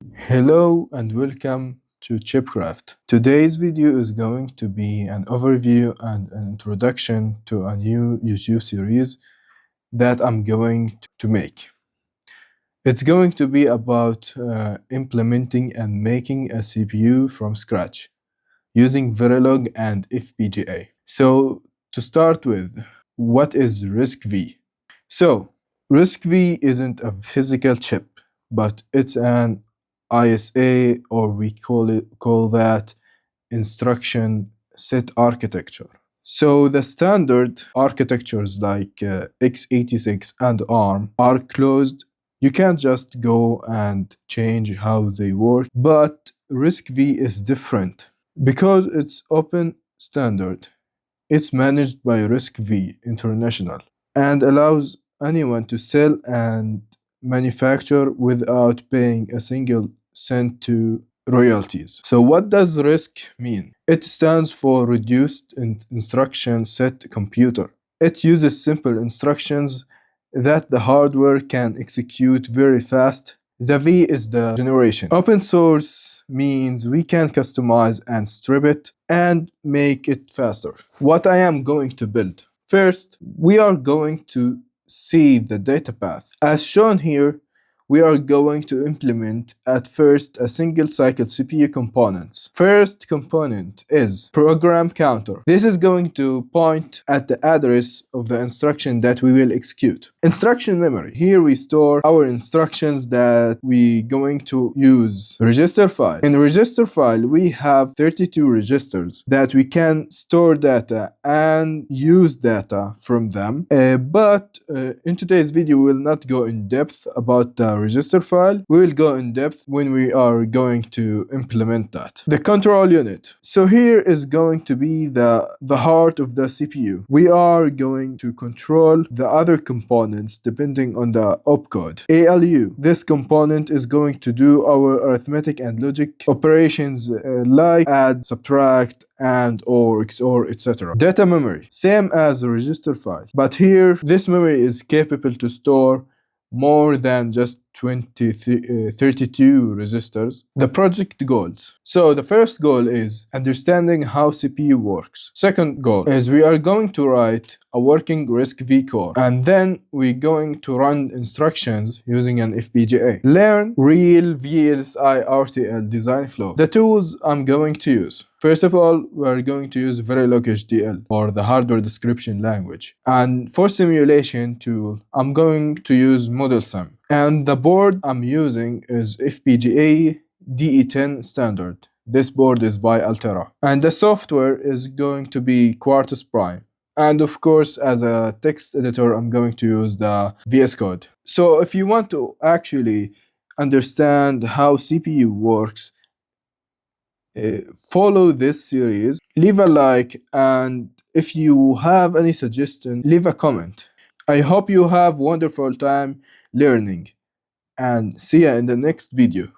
Hello and welcome to Chipcraft. Today's video is going to be an overview and an introduction to a new YouTube series that I'm going to make. It's going to be about implementing and making a CPU from scratch using Verilog and FPGA. So to start with, what is RISC-V? So RISC-V isn't a physical chip, but it's an ISA, or we call that instruction set architecture. So the standard architectures like x86 and ARM are closed. You can't just go and change how they work, but RISC-V is different because it's open standard. It's managed by RISC-V International and allows anyone to sell and manufacture without paying a single cent to royalties. So what does RISC mean? It stands for Reduced Instruction Set Computer. It uses simple instructions that the hardware can execute very fast. The V is the generation. Open source means we can customize and strip it and make it faster. What I am going to build. First, we are going to see the data path. As shown here, we are going to implement at first a single cycle CPU components. First component is program counter. This is going to point at the address of the instruction that we will execute. Instruction memory. Here we store our instructions that we going to use. Register file. In register file, we have 32 registers that we can store data and use data from them. But in today's video, we will not go in depth about the register file. We will go in depth when we are going to implement that. The control unit. So here is going to be the heart of the CPU. We are going to control the other components depending on the opcode. ALU. This component is going to do our arithmetic and logic operations like add, subtract, and or XOR, etc. Data memory. Same as a register file. But here, this memory is capable to store more than just 32 registers. The project goals. So the first goal is understanding how CPU works. Second goal is we are going to write a working RISC-V core, and then we're going to run instructions using an FPGA. Learn real VLSI RTL design flow. The tools I'm going to use. First of all, we're going to use Verilog HDL, or the hardware description language. And for simulation tool, I'm going to use ModelSim. And the board I'm using is FPGA DE10 standard. This board is by Altera. And the software is going to be Quartus Prime. And of course, as a text editor, I'm going to use the VS Code. So if you want to actually understand how CPU works, follow this series, leave a like, and if you have any suggestion, leave a comment. I hope you have wonderful time learning, and see ya in the next video.